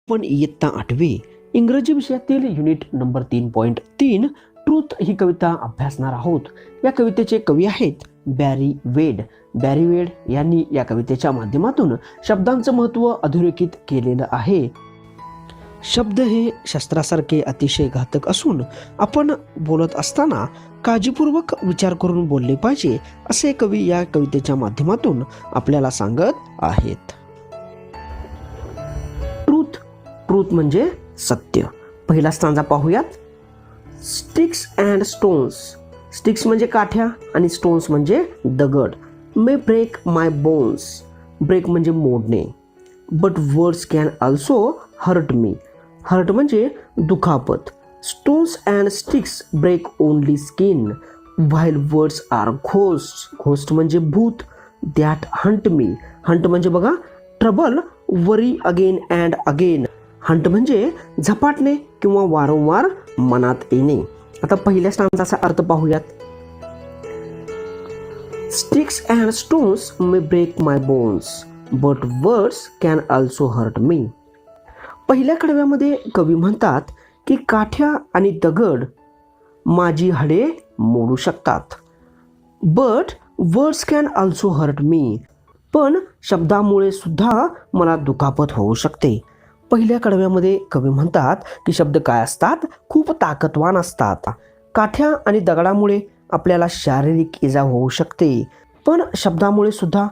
पण इयत्ता 8वी इंग्रजी विषयातील युनिट नंबर 3.3 ट्रूथ ही कविता अभ्यासणार आहोत। या कवितेचे कवी आहेत बॅरी वेड। बॅरी वेड यांनी या कवितेच्या माध्यमातून शब्दांचं महत्त्व अधोरेखित केलेलं आहे। शब्द हे शस्त्रासारखे अतिशय घातक असून आपण बोलत असताना काळजीपूर्वक विचार करून बोलले पाहिजे, असे कवी या कवितेच्या माध्यमातून आपल्याला सांगत आहेत। ट्रूथ म्हणजे सत्य। पहिला स्टांजा पाहूयात। Sticks and stones. स्टिक्स म्हणजे काठ्या आणि स्टोन्स म्हणजे दगड। May break my bones. Break म्हणजे मोडणे। But words can also hurt me. Hurt म्हणजे दुखापत। Stones and sticks break only skin while words are ghost. Ghost म्हणजे भूत। That haunt me. हंट म्हणजे बघा trouble, worry again and again. Haunt म्हणजे झपाटणे किंवा वारंवार मनात येणे। आता पहिल्या स्टांजाचा अर्थ पाहूयात। Sticks and stones may break my bones but words can also hurt me. पहिल्या कडव्यामध्ये कवी म्हणतात की काठ्या आणि दगड माझी हाडे मोडू शकतात, but words can also hurt me. पण शब्दामुळे सुद्धा मला दुखापत होऊ शकते। पहिल्या कडव्यामध्ये कवी म्हणतात की शब्द काय असतात, खूप ताकदवान असतात। काठ्या आणि दगडामुळे आपल्याला शारीरिक इजा होऊ शकते, पण शब्दामुळे सुद्धा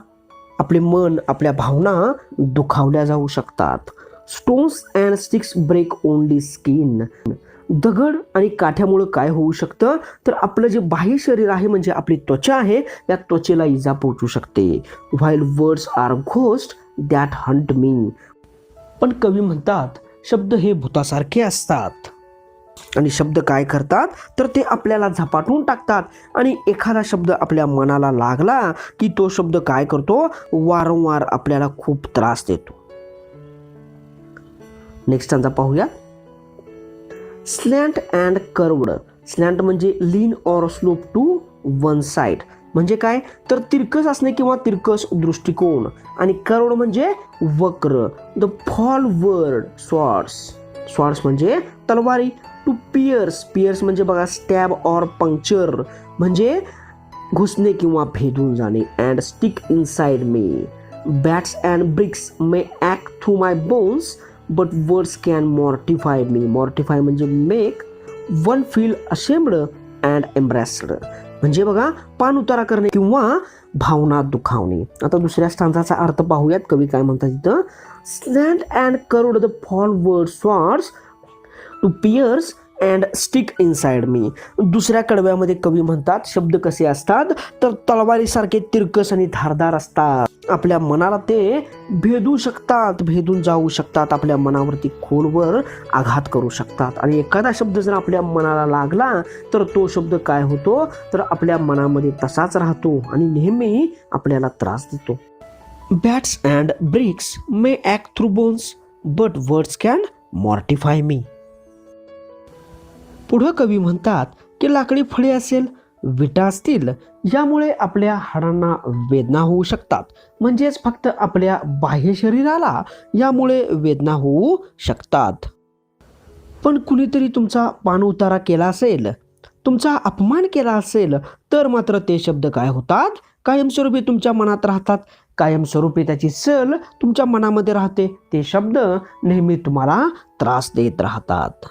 आपले मन, आपल्या भावना दुखावल्या जाऊ शकतात। Stones and sticks break only skin. दगड आणि काठ्यामुळे काय होऊ शकतं, तर आपलं जे बाह्य शरीर आहे म्हणजे आपली त्वचा आहे, या त्वचेला इजा पोहोचू शकते। While words are ghost that haunt me. पण कवी म्हणतात शब्द हे भूतासारखे असतात आणि शब्द काय करतात तर ते आपल्याला झपाटून टाकतात आणि एखादा शब्द आपल्या मनाला लागला की तो शब्द काय करतो, वारंवार आपल्याला खूप त्रास देतो। नेक्स्ट स्टांजा पाहूया। Slant and curved. स्लॅन्ट म्हणजे lean or slope to one side म्हणजे काय तर तिरकस असणे किंवा तिरकस दृष्टिकोन। आणि कर्व्ड म्हणजे वक्र। The forward swords. स्वॉर्ड्स म्हणजे तलवारी। To piers. पियर्स म्हणजे बघा स्टॅब ऑर पंक्चर म्हणजे घुसणे किंवा भेदून जाणे। And stick inside me. Bats and bricks may act through my bones but words can mortify me. Mortify म्हणजे make one feel ashamed and embarrassed म्हणजे बघा पान उतारा करणे किंवा भावना दुखावणे। आता दुसऱ्या स्टांजाचा अर्थ पाहूयात, कवी काय म्हणतात इथं। Slant and curved the forward swords to pierce and stick inside me. दुसऱ्या कडव्यामध्ये कवी म्हणतात शब्द कसे असतात तर तलवारीसारखे तिरकस आणि धारदार असतात। आपल्या मनाला ते भेदू शकतात, भेदून जाऊ शकतात, आपल्या मनावरती खोलवर आघात करू शकतात। आणि एखादा शब्द जर आपल्या मनाला लागला तर तो शब्द काय होतो तर आपल्या मनामध्ये तसाच राहतो आणि नेहमी आपल्याला त्रास देतो। Bats and bricks may act through bones but words can mortify me. पुढं कवी म्हणतात की लाकडी फळे असेल, विटा असतील, यामुळे आपल्या हाडांना वेदना होऊ शकतात। म्हणजेच फक्त आपल्या बाह्य शरीराला यामुळे वेदना होऊ शकतात। पण कुणीतरी तुमचा पान उतारा केला असेल, तुमचा अपमान केला असेल तर मात्र ते शब्द काय होतात, कायमस्वरूपी तुमच्या मनात राहतात। कायमस्वरूपी त्याची सल तुमच्या मनामध्ये राहते। ते शब्द नेहमी तुम्हाला त्रास देत राहतात।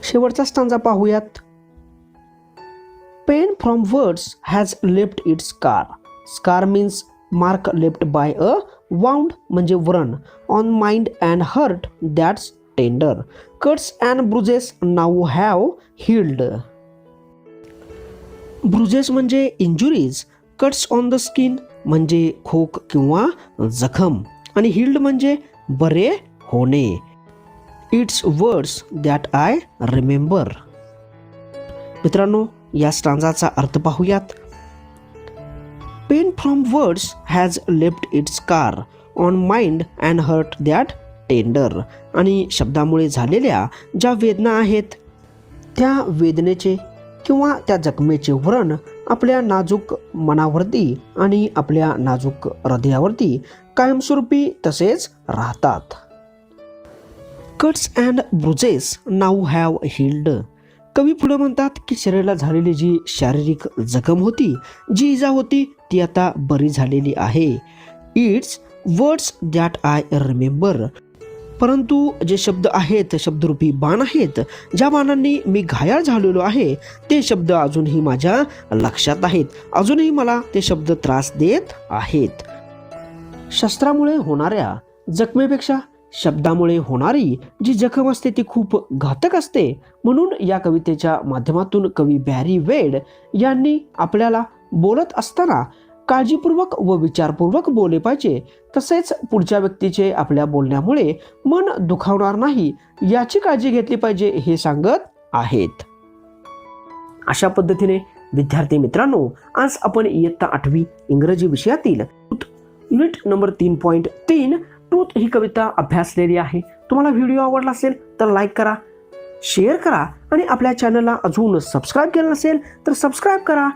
शेवटचा स्टांजा पाहूयात। Pain from words has left its scar. Scar means mark left by a wound म्हणजे व्रण। On mind and hurt that's tender. Cuts and bruises now have healed. Bruises म्हणजे injuries. Cuts on the skin म्हणजे खोक किंवा जखम। आणि healed म्हणजे बरे होणे। It's words that I remember. मित्रांनो, या स्टांजाचा अर्थ पाहूयात। Pain from words has left its scar on mind and hurt that tender. आणि शब्दामुळे झालेल्या ज्या वेदना आहेत त्या वेदनेचे किंवा त्या जखमेचे व्रण आपल्या नाजूक मनावरती आणि आपल्या नाजूक हृदयावरती कायमस्वरूपी तसेच राहतात। Cuts and bruises now have healed. कवी पुढे म्हणतात की शरीराला झालेली जी शारीरिक जखम होती, जी इजा होती, ती आता बरी झालेली आहे. It's words that I remember. परंतु जे शब्द आहेत, शब्दरूपी बाण आहेत, ज्या बाणांनी मी घायाळ झालेलो आहे, ते शब्द अजूनही माझ्या लक्षात आहेत. अजूनही मला ते शब्द त्रास देत आहेत. शस्त्रामुळे होणाऱ्या जखमेपेक्षा शब्दामुळे होणारी जी जखम असते ती खूप घातक असते. म्हणून या कवितेच्या माध्यमातून कवी बॅरी वेड यांनी आपल्याला बोलत असताना काळजीपूर्वक व विचारपूर्वक बोलले पाहिजे. तसेच पुढच्या व्यक्तीचे आपल्या बोलण्यामुळे मन दुखावणार नाही याची काळजी घेतली पाहिजे हे सांगत आहेत. अशा पद्धतीने विद्यार्थी मित्रांनो, आज आपण इयत्ता 8वी इंग्रजी विषयातील युनिट नंबर 3.3 ट्रूथ ही कविता अभ्यासलेली आहे. तुम्हाला व्हिडिओ आवडला असेल तर लाईक करा, शेअर करा आणि आपल्या चॅनलला अजून सबस्क्राईब केलं नसेल तर सबस्क्राईब करा.